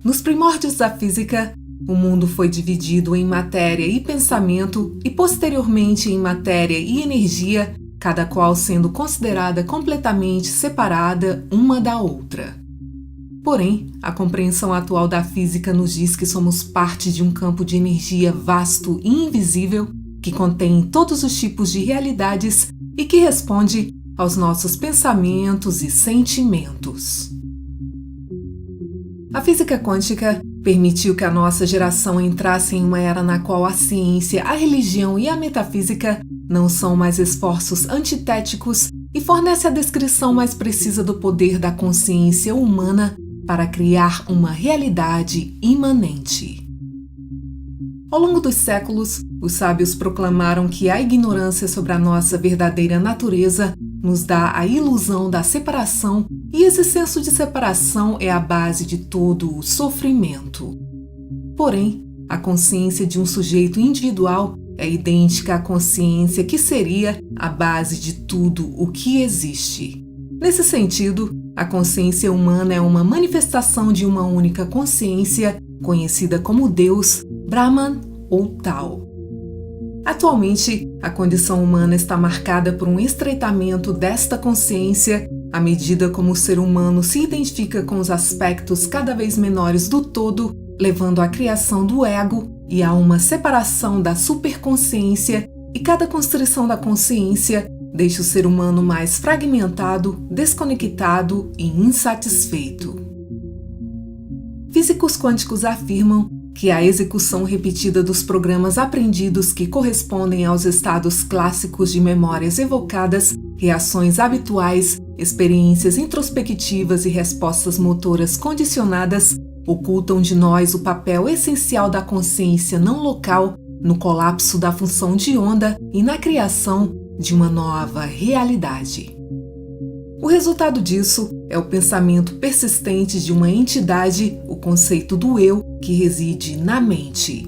Nos primórdios da física, o mundo foi dividido em matéria e pensamento e posteriormente em matéria e energia, cada qual sendo considerada completamente separada uma da outra. Porém, a compreensão atual da física nos diz que somos parte de um campo de energia vasto e invisível que contém todos os tipos de realidades e que responde aos nossos pensamentos e sentimentos. A física quântica permitiu que a nossa geração entrasse em uma era na qual a ciência, a religião e a metafísica não são mais esforços antitéticos e fornece a descrição mais precisa do poder da consciência humana para criar uma realidade imanente. Ao longo dos séculos, os sábios proclamaram que a ignorância sobre a nossa verdadeira natureza nos dá a ilusão da separação e esse senso de separação é a base de todo o sofrimento. Porém, a consciência de um sujeito individual é idêntica à consciência que seria a base de tudo o que existe. Nesse sentido, a consciência humana é uma manifestação de uma única consciência, conhecida como Deus, Brahman ou Tao. Atualmente, a condição humana está marcada por um estreitamento desta consciência à medida como o ser humano se identifica com os aspectos cada vez menores do todo, levando à criação do ego e a uma separação da superconsciência, e cada constrição da consciência deixa o ser humano mais fragmentado, desconectado e insatisfeito. Físicos quânticos afirmam que a execução repetida dos programas aprendidos que correspondem aos estados clássicos de memórias evocadas, reações habituais, experiências introspectivas e respostas motoras condicionadas ocultam de nós o papel essencial da consciência não local no colapso da função de onda e na criação de uma nova realidade. O resultado disso é o pensamento persistente de uma entidade, o conceito do eu, que reside na mente.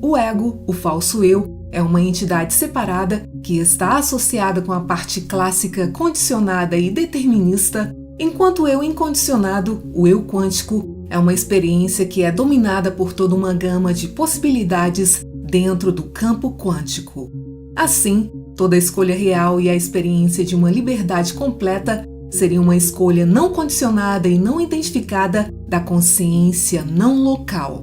O ego, o falso eu, é uma entidade separada que está associada com a parte clássica condicionada e determinista, enquanto o eu incondicionado, o eu quântico, é uma experiência que é dominada por toda uma gama de possibilidades dentro do campo quântico. Assim, toda a escolha real e a experiência de uma liberdade completa seria uma escolha não condicionada e não identificada da consciência não local.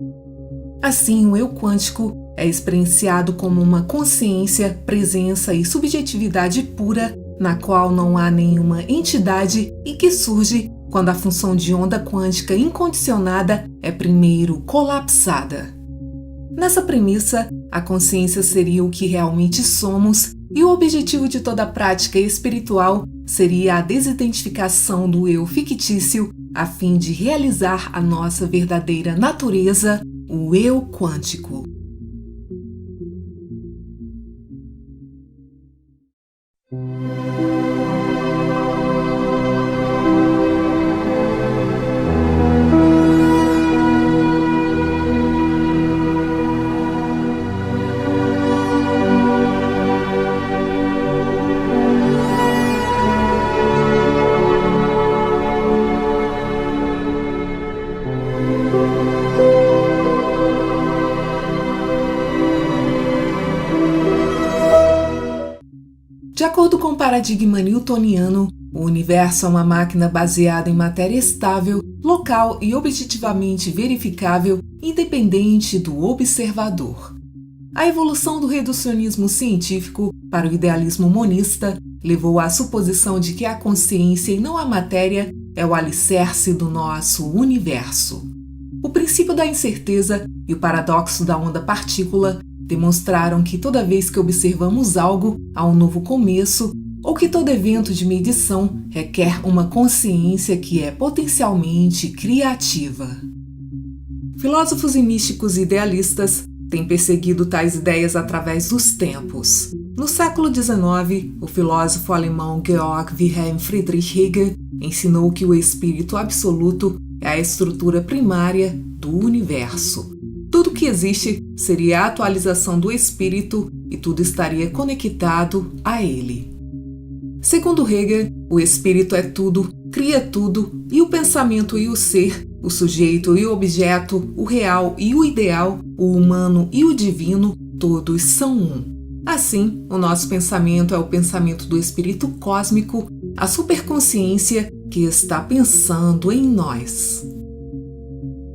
Assim, o eu quântico é experienciado como uma consciência, presença e subjetividade pura, na qual não há nenhuma entidade e que surge quando a função de onda quântica incondicionada é primeiro colapsada. Nessa premissa, a consciência seria o que realmente somos e o objetivo de toda prática espiritual seria a desidentificação do eu fictício a fim de realizar a nossa verdadeira natureza, o eu quântico. De acordo com o paradigma newtoniano, o universo é uma máquina baseada em matéria estável, local e objetivamente verificável, independente do observador. A evolução do reducionismo científico para o idealismo monista levou à suposição de que a consciência e não a matéria é o alicerce do nosso universo. O princípio da incerteza e o paradoxo da onda-partícula demonstraram que toda vez que observamos algo, há um novo começo, ou que todo evento de medição requer uma consciência que é potencialmente criativa. Filósofos e místicos idealistas têm perseguido tais ideias através dos tempos. No século XIX, o filósofo alemão Georg Wilhelm Friedrich Hegel ensinou que o espírito absoluto é a estrutura primária do universo. Tudo que existe seria a atualização do espírito e tudo estaria conectado a ele. Segundo Hegel, o espírito é tudo, cria tudo e o pensamento e o ser O sujeito e o objeto, o real e o ideal, o humano e o divino, todos são um. Assim, o nosso pensamento é o pensamento do espírito cósmico, a superconsciência que está pensando em nós.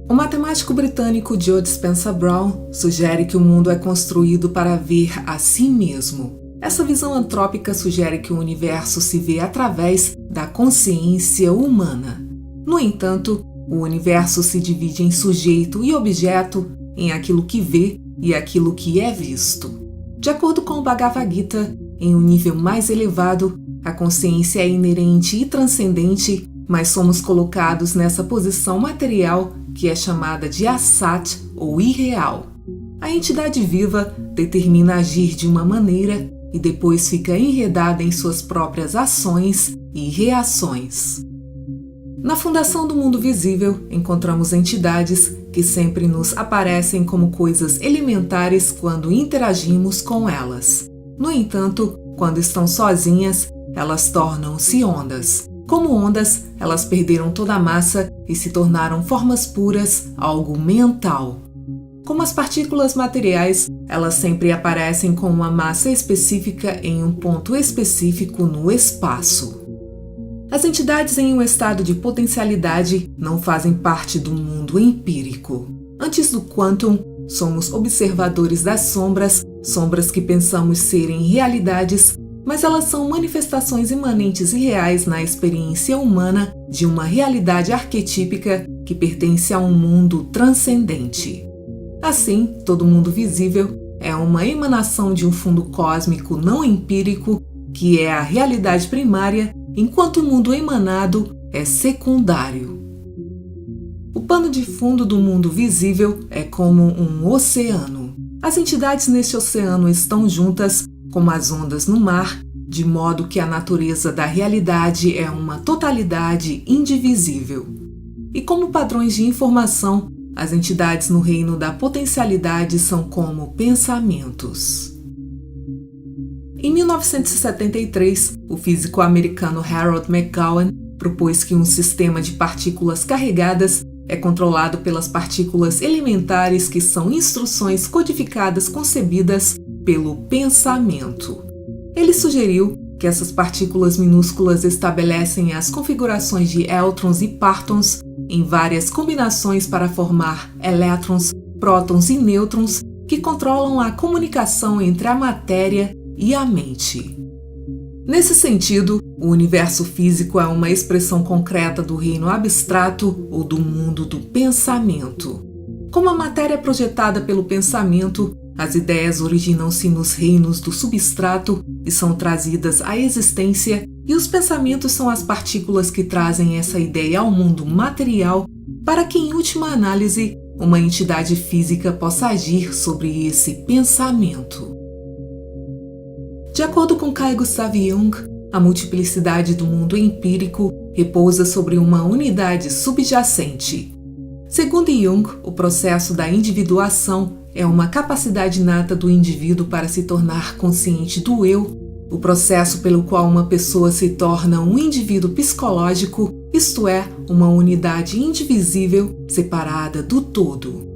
O matemático britânico Joe Spencer Brown sugere que o mundo é construído para ver a si mesmo. Essa visão antrópica sugere que o universo se vê através da consciência humana. No entanto, o universo se divide em sujeito e objeto, em aquilo que vê e aquilo que é visto. De acordo com o Bhagavad Gita, em um nível mais elevado, a consciência é inerente e transcendente, mas somos colocados nessa posição material que é chamada de asat ou irreal. A entidade viva determina agir de uma maneira e depois fica enredada em suas próprias ações e reações. Na fundação do mundo visível, encontramos entidades que sempre nos aparecem como coisas elementares quando interagimos com elas. No entanto, quando estão sozinhas, elas tornam-se ondas. Como ondas, elas perderam toda a massa e se tornaram formas puras, algo mental. Como as partículas materiais, elas sempre aparecem com uma massa específica em um ponto específico no espaço. As entidades em um estado de potencialidade não fazem parte do mundo empírico. Antes do quantum, somos observadores das sombras, sombras que pensamos serem realidades, mas elas são manifestações imanentes e reais na experiência humana de uma realidade arquetípica que pertence a um mundo transcendente. Assim, todo mundo visível é uma emanação de um fundo cósmico não empírico, que é a realidade primária, enquanto o mundo emanado é secundário. O pano de fundo do mundo visível é como um oceano. As entidades neste oceano estão juntas, como as ondas no mar, de modo que a natureza da realidade é uma totalidade indivisível. E como padrões de informação, as entidades no reino da potencialidade são como pensamentos. Em 1973, o físico americano Harold McGowan propôs que um sistema de partículas carregadas é controlado pelas partículas elementares que são instruções codificadas concebidas pelo pensamento. Ele sugeriu que essas partículas minúsculas estabelecem as configurações de éltrons e partons em várias combinações para formar elétrons, prótons e nêutrons que controlam a comunicação entre a matéria e a mente. Nesse sentido, o universo físico é uma expressão concreta do reino abstrato ou do mundo do pensamento. Como a matéria é projetada pelo pensamento, as ideias originam-se nos reinos do substrato e são trazidas à existência, e os pensamentos são as partículas que trazem essa ideia ao mundo material para que, em última análise, uma entidade física possa agir sobre esse pensamento. De acordo com Carl Gustav Jung, a multiplicidade do mundo empírico repousa sobre uma unidade subjacente. Segundo Jung, o processo da individuação é uma capacidade inata do indivíduo para se tornar consciente do eu, o processo pelo qual uma pessoa se torna um indivíduo psicológico, isto é, uma unidade indivisível separada do todo.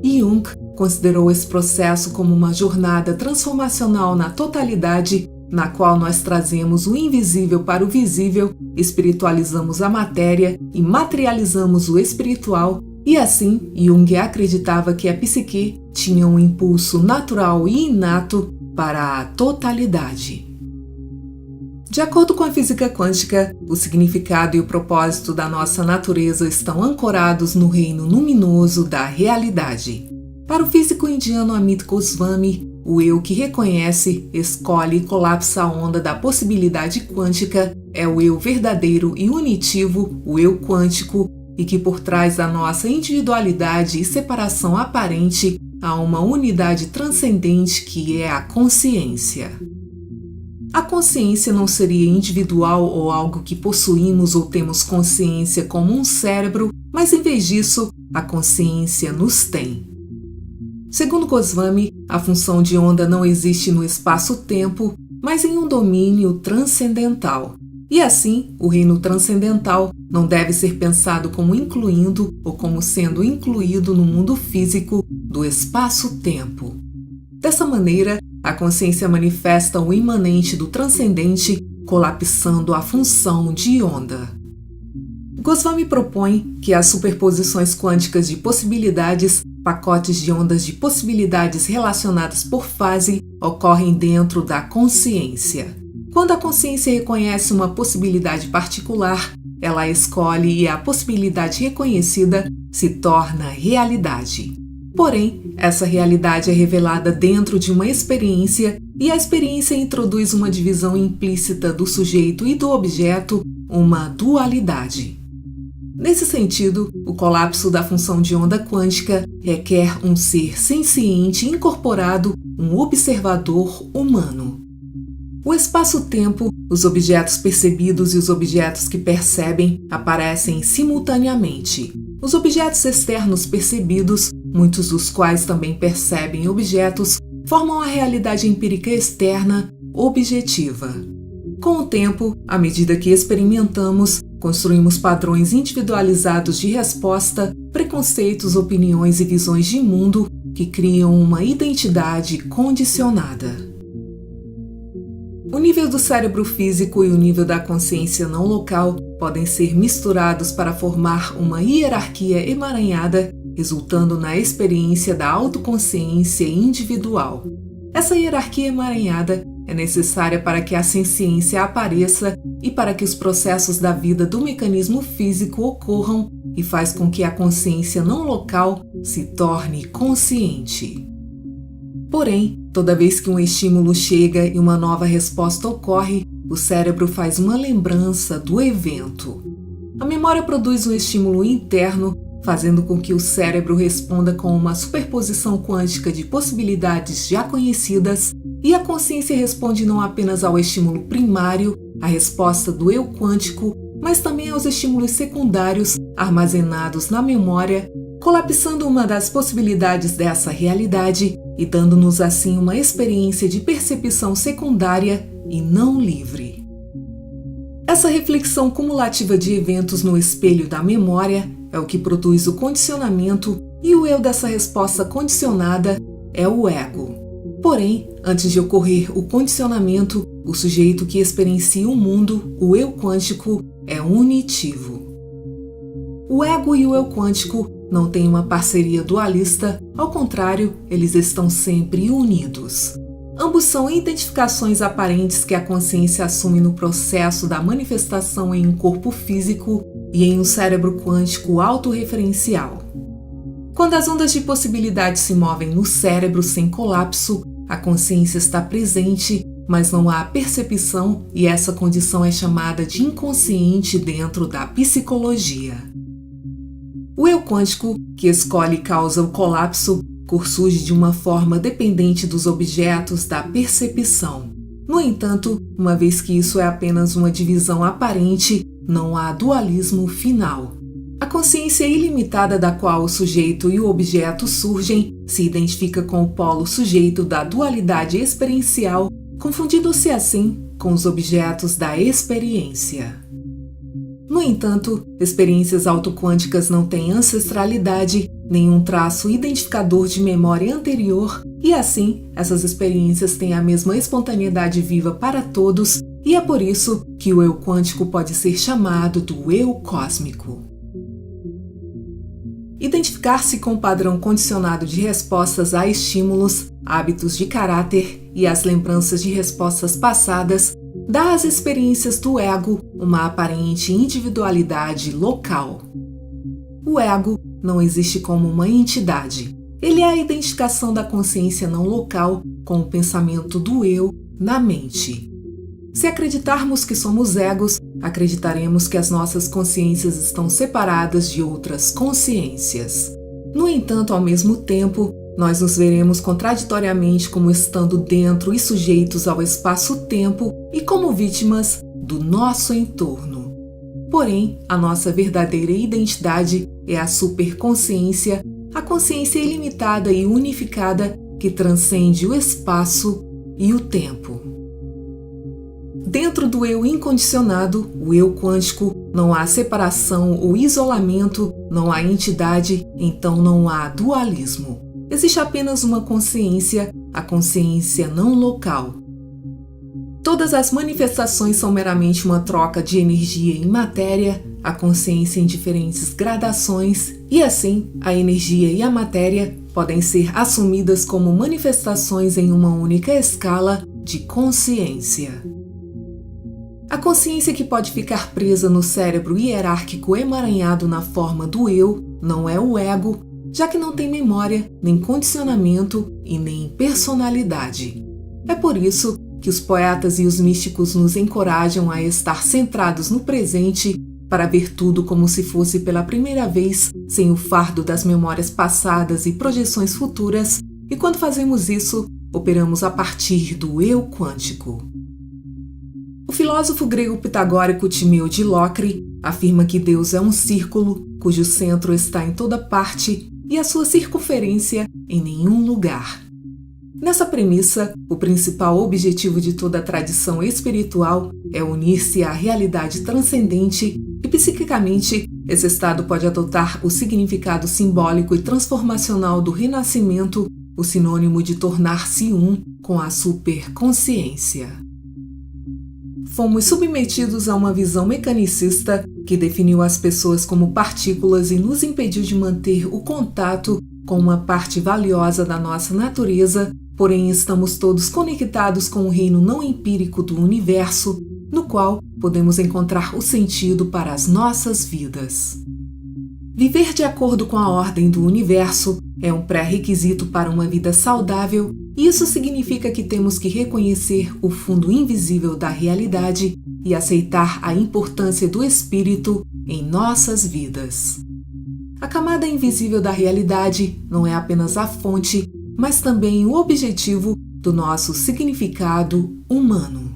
Jung considerou esse processo como uma jornada transformacional na totalidade, na qual nós trazemos o invisível para o visível, espiritualizamos a matéria e materializamos o espiritual, e assim Jung acreditava que a psique tinha um impulso natural e inato para a totalidade. De acordo com a física quântica, o significado e o propósito da nossa natureza estão ancorados no reino luminoso da realidade. Para o físico indiano Amit Goswami, o eu que reconhece, escolhe e colapsa a onda da possibilidade quântica é o eu verdadeiro e unitivo, o eu quântico, e que por trás da nossa individualidade e separação aparente há uma unidade transcendente que é a consciência. A consciência não seria individual ou algo que possuímos ou temos consciência como um cérebro, mas em vez disso, a consciência nos tem. Segundo Goswami, a função de onda não existe no espaço-tempo, mas em um domínio transcendental. E assim, o reino transcendental não deve ser pensado como incluindo ou como sendo incluído no mundo físico do espaço-tempo. Dessa maneira, a consciência manifesta o imanente do transcendente, colapsando a função de onda. Goswami propõe que as superposições quânticas de possibilidades, pacotes de ondas de possibilidades relacionadas por fase, ocorrem dentro da consciência. Quando a consciência reconhece uma possibilidade particular, ela a escolhe e a possibilidade reconhecida se torna realidade. Porém, essa realidade é revelada dentro de uma experiência e a experiência introduz uma divisão implícita do sujeito e do objeto, uma dualidade. Nesse sentido, o colapso da função de onda quântica requer um ser senciente incorporado, um observador humano. O espaço-tempo, os objetos percebidos e os objetos que percebem aparecem simultaneamente. Os objetos externos percebidos, muitos dos quais também percebem objetos, formam a realidade empírica externa, objetiva. Com o tempo, à medida que experimentamos, construímos padrões individualizados de resposta, preconceitos, opiniões e visões de mundo que criam uma identidade condicionada. O nível do cérebro físico e o nível da consciência não local podem ser misturados para formar uma hierarquia emaranhada, resultando na experiência da autoconsciência individual. Essa hierarquia emaranhada é necessária para que a senciência apareça e para que os processos da vida do mecanismo físico ocorram e faz com que a consciência não local se torne consciente. Porém, toda vez que um estímulo chega e uma nova resposta ocorre, o cérebro faz uma lembrança do evento. A memória produz um estímulo interno, fazendo com que o cérebro responda com uma superposição quântica de possibilidades já conhecidas, e a consciência responde não apenas ao estímulo primário, a resposta do eu quântico, mas também aos estímulos secundários armazenados na memória, colapsando uma das possibilidades dessa realidade e dando-nos assim uma experiência de percepção secundária e não livre. Essa reflexão cumulativa de eventos no espelho da memória é o que produz o condicionamento, e o eu dessa resposta condicionada é o ego. Porém, antes de ocorrer o condicionamento, o sujeito que experiencia o mundo, o eu quântico, é unitivo. O ego e o eu quântico não têm uma parceria dualista, ao contrário, eles estão sempre unidos. Ambos são identificações aparentes que a consciência assume no processo da manifestação em um corpo físico e em um cérebro quântico autorreferencial. Quando as ondas de possibilidade se movem no cérebro sem colapso, a consciência está presente, mas não há percepção, e essa condição é chamada de inconsciente dentro da psicologia. O eu quântico, que escolhe e causa o colapso, surge de uma forma dependente dos objetos da percepção. No entanto, uma vez que isso é apenas uma divisão aparente, não há dualismo final. A consciência ilimitada da qual o sujeito e o objeto surgem se identifica com o polo sujeito da dualidade experiencial, confundindo-se assim com os objetos da experiência. No entanto, experiências autoquânticas não têm ancestralidade, nenhum traço identificador de memória anterior, e assim, essas experiências têm a mesma espontaneidade viva para todos, e é por isso que o eu quântico pode ser chamado do eu cósmico. Identificar-se com o padrão condicionado de respostas a estímulos, hábitos de caráter e as lembranças de respostas passadas dá às experiências do ego uma aparente individualidade local. O ego não existe como uma entidade. Ele é a identificação da consciência não local com o pensamento do eu na mente. Se acreditarmos que somos egos, acreditaremos que as nossas consciências estão separadas de outras consciências. No entanto, ao mesmo tempo, nós nos veremos contraditoriamente como estando dentro e sujeitos ao espaço-tempo e como vítimas do nosso entorno. Porém, a nossa verdadeira identidade é a superconsciência, a consciência ilimitada e unificada que transcende o espaço e o tempo. Dentro do eu incondicionado, o eu quântico, não há separação ou isolamento, não há entidade, então não há dualismo. Existe apenas uma consciência, a consciência não local. Todas as manifestações são meramente uma troca de energia em matéria, a consciência em diferentes gradações, e assim, a energia e a matéria podem ser assumidas como manifestações em uma única escala de consciência. A consciência que pode ficar presa no cérebro hierárquico emaranhado na forma do eu não é o ego, já que não tem memória, nem condicionamento e nem personalidade. É por isso que os poetas e os místicos nos encorajam a estar centrados no presente para ver tudo como se fosse pela primeira vez, sem o fardo das memórias passadas e projeções futuras, e quando fazemos isso, operamos a partir do eu quântico. O filósofo grego pitagórico Timeu de Locre afirma que Deus é um círculo cujo centro está em toda parte e a sua circunferência em nenhum lugar. Nessa premissa, o principal objetivo de toda a tradição espiritual é unir-se à realidade transcendente e, psiquicamente, esse estado pode adotar o significado simbólico e transformacional do renascimento, o sinônimo de tornar-se um com a superconsciência. Fomos submetidos a uma visão mecanicista que definiu as pessoas como partículas e nos impediu de manter o contato com uma parte valiosa da nossa natureza, porém estamos todos conectados com o reino não empírico do universo, no qual podemos encontrar o sentido para as nossas vidas. Viver de acordo com a ordem do universo é um pré-requisito para uma vida saudável, e isso significa que temos que reconhecer o fundo invisível da realidade e aceitar a importância do espírito em nossas vidas. A camada invisível da realidade não é apenas a fonte, mas também o objetivo do nosso significado humano.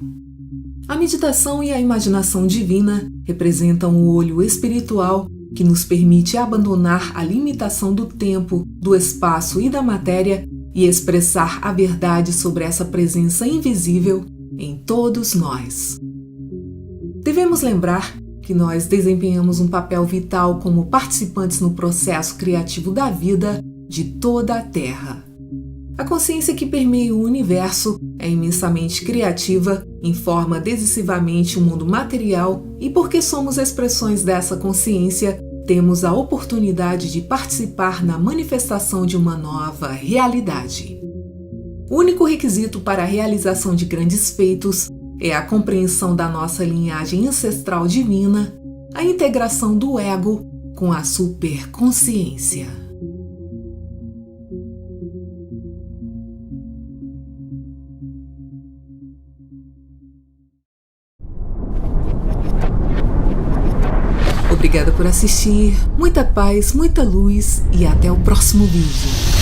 A meditação e a imaginação divina representam o olho espiritual que nos permite abandonar a limitação do tempo, do espaço e da matéria e expressar a verdade sobre essa presença invisível em todos nós. Devemos lembrar que nós desempenhamos um papel vital como participantes no processo criativo da vida de toda a Terra. A consciência que permeia o universo é imensamente criativa, informa decisivamente o mundo material e, porque somos expressões dessa consciência, temos a oportunidade de participar na manifestação de uma nova realidade. O único requisito para a realização de grandes feitos é a compreensão da nossa linhagem ancestral divina, a integração do ego com a superconsciência. Obrigada por assistir, muita paz, muita luz e até o próximo vídeo.